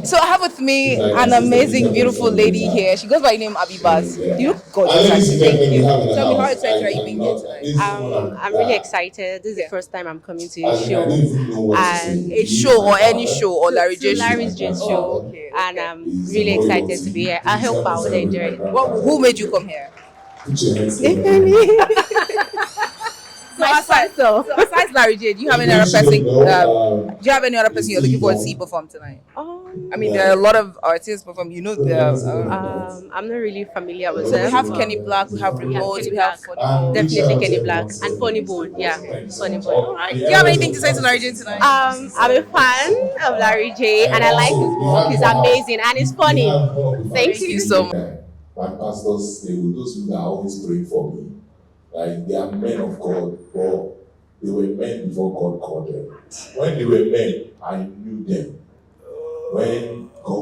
So I have with me an amazing, beautiful lady here. She goes by the name Abibas. You look gorgeous, actually. Thank you. Tell me, how excited are you being here tonight? I'm really excited. This is the Yeah. first time I'm coming to a show, and A show or any show or Larry J to show? Larry's Jane Oh, show, okay, and okay. I'm really excited to be here. I hope I would enjoy it. Who made you come here? If any, my sponsor. So besides Larry J, do you have any other person? Do you have any other person you're looking forward to see perform tonight? I mean, there are a lot of artists perform. You know, I'm not really familiar with so we them. have Kenny Black, we have Remote, Kenny we have Black. Funny Bone. Definitely Kenny Black and Funny Bone. Yeah, Funny Bone. Do you have anything to say to Larry J tonight? I'm a fan of Larry J, and I like his work. He's amazing and he's funny. Thank Thank you so much. My pastors, they will, those people that are always praying for me. Like they are men of God, but they were men before God called them. When they were men, I knew them. When God